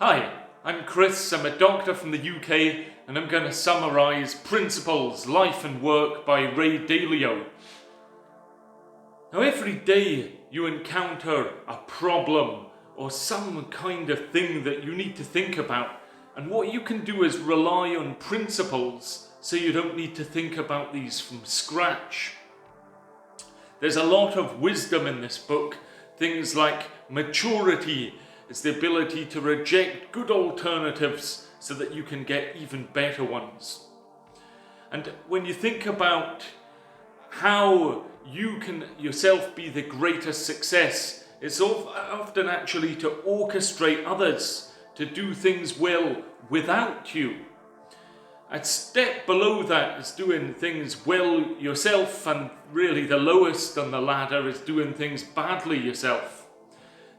Hi, I'm Chris, I'm a doctor from the UK, and I'm going to summarise Principles, Life and Work by Ray Dalio. Now every day you encounter a problem or some kind of thing that you need to think about, and what you can do is rely on principles so you don't need to think about these from scratch. There's a lot of wisdom in this book, things like maturity is the ability to reject good alternatives so that you can get even better ones. And when you think about how you can yourself be the greatest success, it's often actually to orchestrate others to do things well without you. A step below that is doing things well yourself, and really the lowest on the ladder is doing things badly yourself.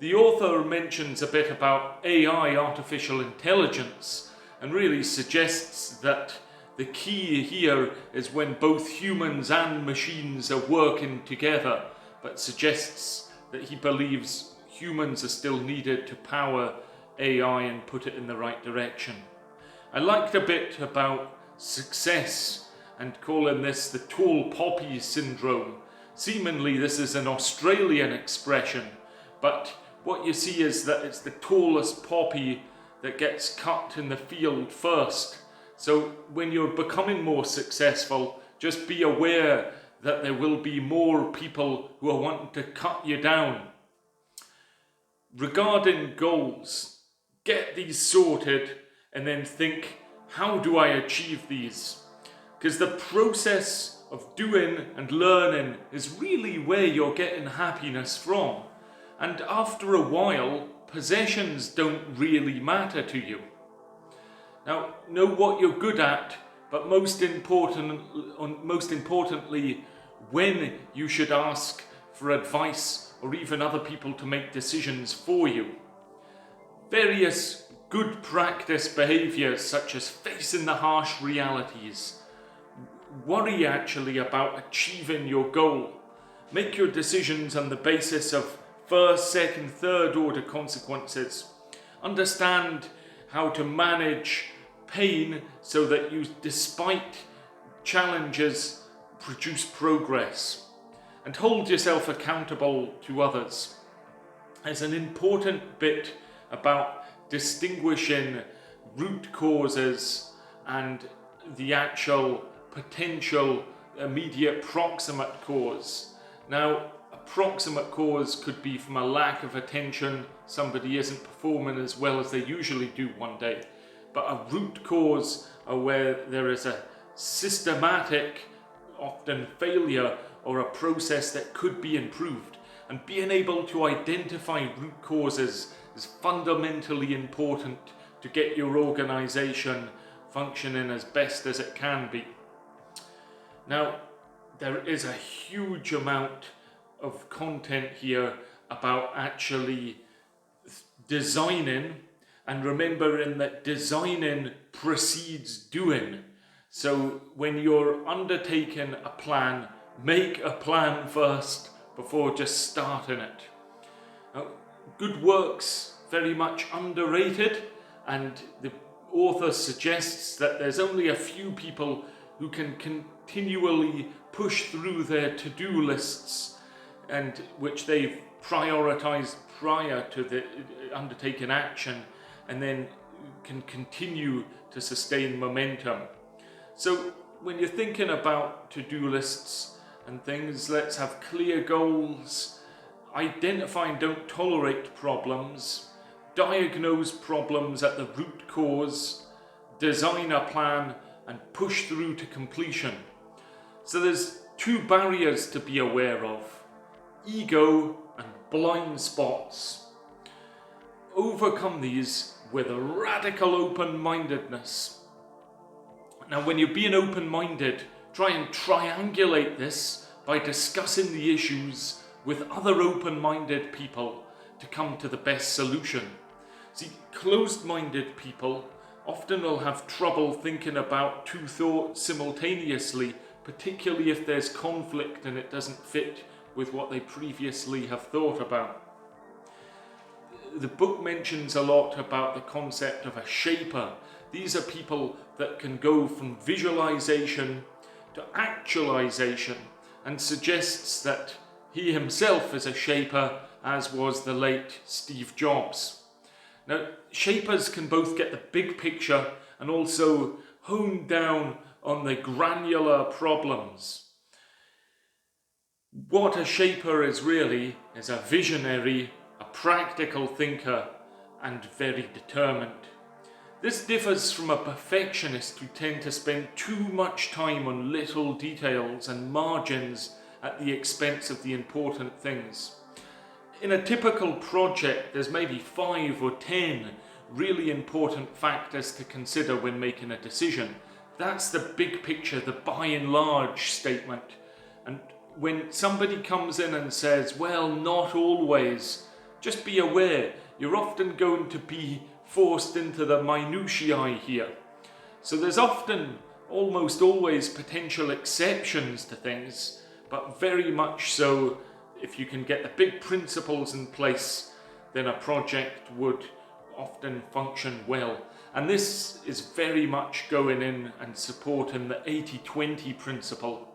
The author mentions a bit about AI, artificial intelligence, and really suggests that the key here is when both humans and machines are working together, but suggests that he believes humans are still needed to power AI and put it in the right direction. I liked a bit about success and calling this the tall poppy syndrome. Seemingly this is an Australian expression, but what you see is that it's the tallest poppy that gets cut in the field first. So when you're becoming more successful, just be aware that there will be more people who are wanting to cut you down. Regarding goals, get these sorted and then think, how do I achieve these? Because the process of doing and learning is really where you're getting happiness from. And after a while, possessions don't really matter to you. Now, know what you're good at, but most importantly, when you should ask for advice or even other people to make decisions for you. Various good practice behaviours such as facing the harsh realities. Worry actually about achieving your goal. Make your decisions on the basis of first, second, third order consequences. Understand how to manage pain so that you, despite challenges, produce progress. And hold yourself accountable to others. There's an important bit about distinguishing root causes and the actual potential immediate proximate cause. Now, a proximate cause could be from a lack of attention, somebody isn't performing as well as they usually do one day. But a root cause are where there is a systematic, often failure, or a process that could be improved. And being able to identify root causes is fundamentally important to get your organization functioning as best as it can be. Now, there is a huge amount of content here about actually designing, and remembering that designing precedes doing. So when you're undertaking a plan, make a plan first before just starting it. Now, good work's very much underrated, and the author suggests that there's only a few people who can continually push through their to-do lists, and which they've prioritized prior to the undertaking action, and then can continue to sustain momentum. So when you're thinking about to-do lists and things, let's have clear goals, identify and don't tolerate problems, diagnose problems at the root cause, design a plan, and push through to completion. So there's two barriers to be aware of: ego and blind spots. Overcome these with a radical open-mindedness. Now, when you're being open-minded, try and triangulate this by discussing the issues with other open-minded people to come to the best solution. See, closed-minded people often will have trouble thinking about two thoughts simultaneously, particularly if there's conflict and it doesn't fit with what they previously have thought about. the book mentions a lot about the concept of a shaper. These are people that can go from visualization to actualization, and suggests that he himself is a shaper, as was the late Steve Jobs. Now, shapers can both get the big picture and also hone down on the granular problems. What a shaper is really is a visionary, a practical thinker, and very determined. This differs from a perfectionist who tend to spend too much time on little details and margins at the expense of the important things. In a typical project, there's maybe 5 or 10 really important factors to consider when making a decision. That's the big picture, the by and large statement. And when somebody comes in and says, well, not always, just be aware, you're often going to be forced into the minutiae here. So there's often, almost always, potential exceptions to things, but very much so, if you can get the big principles in place, then a project would often function well. And this is very much going in and supporting the 80-20 principle.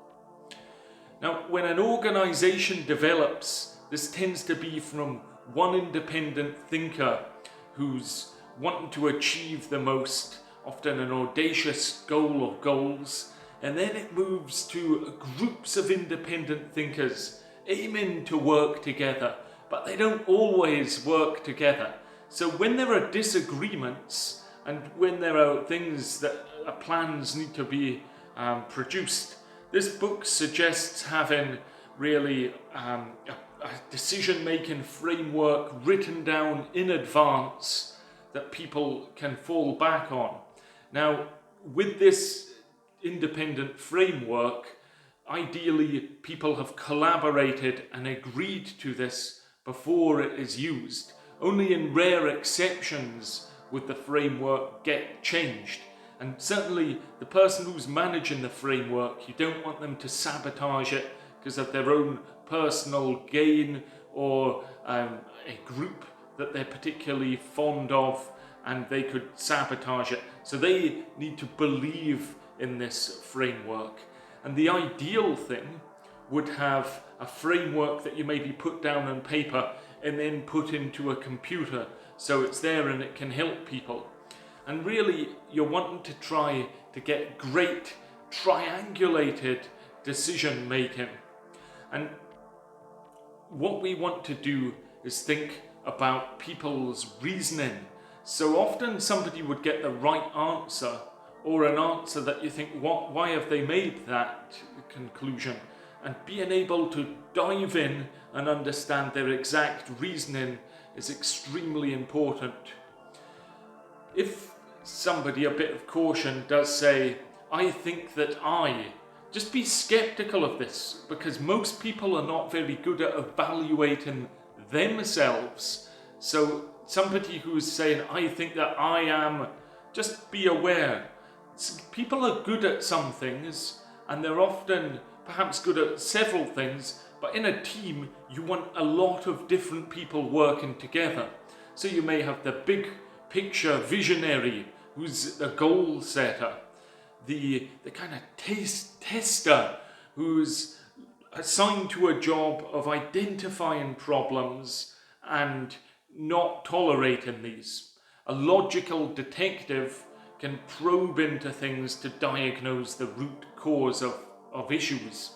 Now, when an organization develops, this tends to be from one independent thinker who's wanting to achieve the most, often an audacious goal or goals, and then it moves to groups of independent thinkers aiming to work together, but they don't always work together. So when there are disagreements and when there are things that plans need to be produced, this book suggests having really a decision-making framework written down in advance that people can fall back on. Now, with this independent framework, ideally people have collaborated and agreed to this before it is used. Only in rare exceptions would the framework get changed. And certainly the person who's managing the framework, you don't want them to sabotage it because of their own personal gain or a group that they're particularly fond of, and they could sabotage it. So they need to believe in this framework. And the ideal thing would have a framework that you maybe put down on paper and then put into a computer so it's there and it can help people. And really, you're wanting to try to get great triangulated decision making. And what we want to do is think about people's reasoning. So often somebody would get the right answer, or an answer that you think, why have they made that conclusion? And being able to dive in and understand their exact reasoning is extremely important. If somebody, a bit of caution, does say, I think that just be skeptical of this, because most people are not very good at evaluating themselves. So somebody who's saying, I think that I am, just be aware. People are good at some things, and they're often perhaps good at several things, but in a team, you want a lot of different people working together. So you may have the big picture visionary, who's the goal setter, the kind of tester, who's assigned to a job of identifying problems and not tolerating these. A logical detective can probe into things to diagnose the root cause of issues.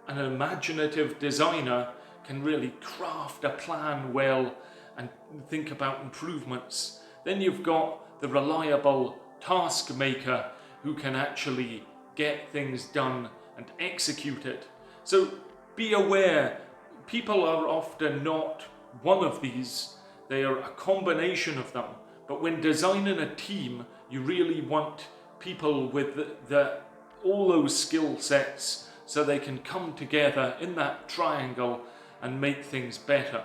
An imaginative designer can really craft a plan well and think about improvements. Then you've got the reliable task maker who can actually get things done and execute it. So be aware, people are often not one of these, they are a combination of them. But when designing a team, you really want people with all those skill sets so they can come together in that triangle and make things better.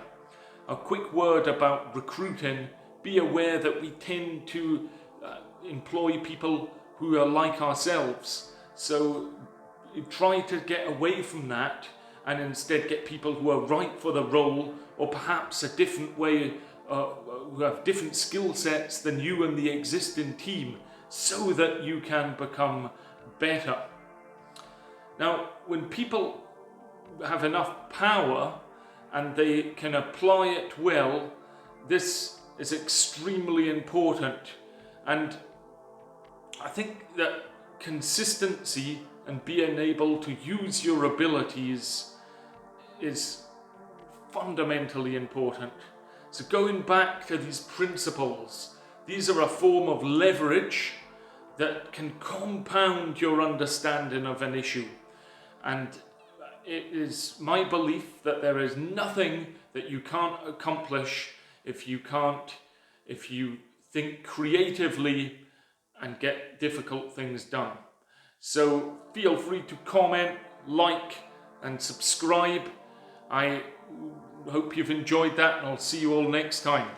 A quick word about recruiting. Be aware that we tend to employ people who are like ourselves. So try to get away from that and instead get people who are right for the role, or perhaps a different way who have different skill sets than you and the existing team, so that you can become better. Now, when people have enough power and they can apply it well, this is extremely important. And I think that consistency and being able to use your abilities is fundamentally important. So going back to these principles, these are a form of leverage that can compound your understanding of an issue. And it is my belief that there is nothing that you can't accomplish if you think creatively and get difficult things done. So feel free to comment, like, and subscribe. I hope you've enjoyed that, and I'll see you all next time.